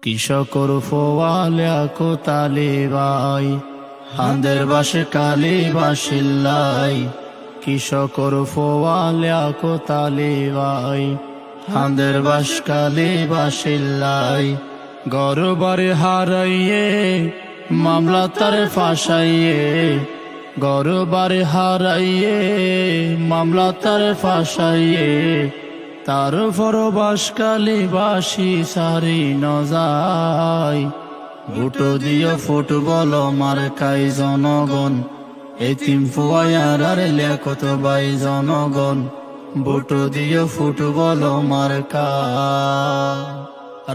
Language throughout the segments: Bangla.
কৃষকর ফোয়ালে কোতালে বাই হাঁদের বাসে কালি বাসিল্লাই কৃষকর ফোয়ালে কোতালে বাই হাঁদের বাস কালি বাসিল্লাই গরবারে হারাইয়ে মামলা তার ফাঁসাইয়ে গরবারে হারাইয়ে মামলা তার ফাঁসাইয়ে তার ফরবাস কালি বাসি সারি নজাই ভোটো দিও ফুটবল মার্কাই জনগণ এতিম ফুয়ায়ার আর লেখত বাই জনগণ ভোটো দিও ফুটবল মার্কা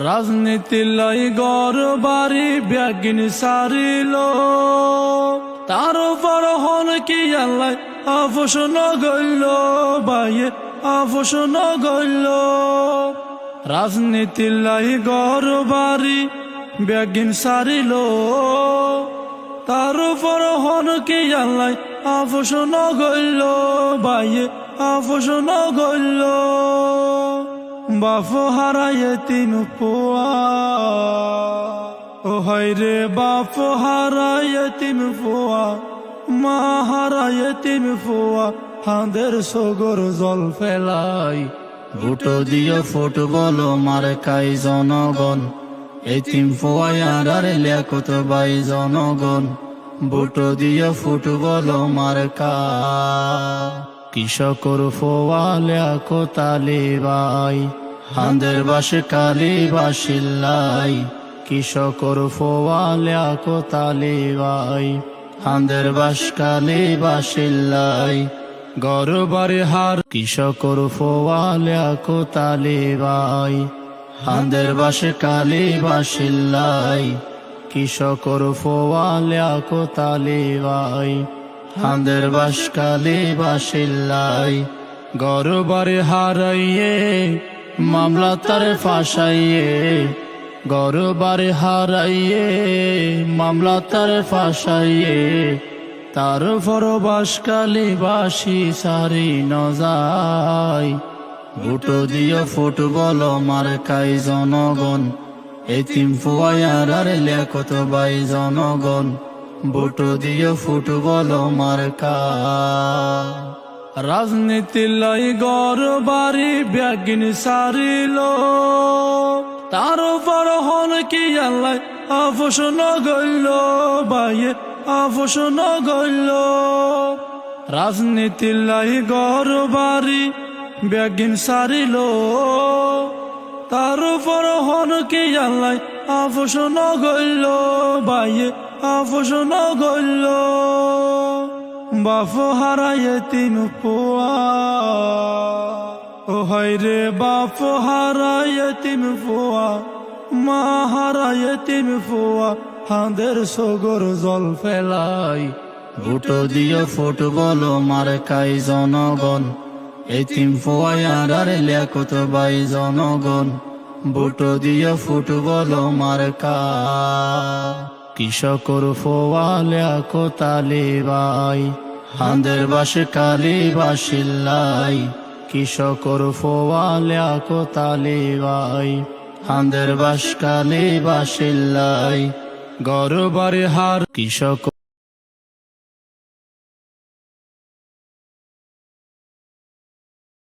রাজনীতি লাই গড় বাড়ি ব্যাগিন সারিল তার উপর হল কি আল্লাহ আফসন গইল বাইয়ে আফসন গইল রাজনীতি লাই গড় বাড়ি ব্যাগিন সারিল তার উপর হল কি আল্লাহ আফসন গইল বাইয়ে আফসন গইল বাপ হারায়ে তিন পোয়া ও হায়রে বাপ হারায়ে তিন পোয়া মা হারায়ে তিন পোয়া হাঁদের সগর জল ফেলাই ভোটো দিও ফুটবল মার্কাই জনগণ এতিম পোয়ায়ার আর লেখত বাই জনগণ ভোটো দিও ফুটবল মার্কা কৃষকর ফোয়ালে কোতালে বাই হাঁদের বাসে কালি বাসিল্লাই কৃষকর ফোয়ালে কোতালে by হাঁদের bus Kali বাসিল্লাই গরবারে her কৃষকর ফোয়ালে কোতালে by হাঁদের বাসে কালি বাসিল্লাই কৃষকর ফোয়ালে কোতালে বাই হাঁদের বাস কালি বাসিল্লাই গরবারে হারাইয়ে মামলা তার ফাঁসাইয়ে গরবারে হারাইয়ে মামলা তার ফাঁসাইয়ে তার ফরবাস কালি বাসি সারি নজাই ভোটো দিও ফুটবল মার্কাই জনগণ এতিম ফুয়ায়ার আর লেখত বাই জনগণ ভোটো দিও ফুটবল মার্কা রাজনীতি লাই গড় বাড়ি ব্যাগিন সারিল তার উপর হল কি আল্লাহ আফসন গইল বাইয়ে আফসন গইল রাজনীতি লাই গড় বাড়ি ব্যাগিন সারিল তার উপর হল কি আল্লাহ আফসন গইল বাইয়ে আফসন গইল বাপ হারায়ে তিন পোয়া ও হায়রে বাপ হারায়ে তিন পোয়া মা হারায়ে তিন পোয়া হাঁদের সগর জল ফেলাই ভোটো দিও ফুটবল মার্কাই জনগণ এতিম ফুয়ায়ার আর লেখত বাই জনগণ ভোটো দিও ফুটবল মার্কা কৃষকর ফোয়ালে কোতালে বাই হাঁদের বাসে কালি বাসিল্লাই কৃষকর ফোয়ালে কোতালে বাই হাঁদের বাস কালি বাসিল্লাই গরবারে হার কৃষক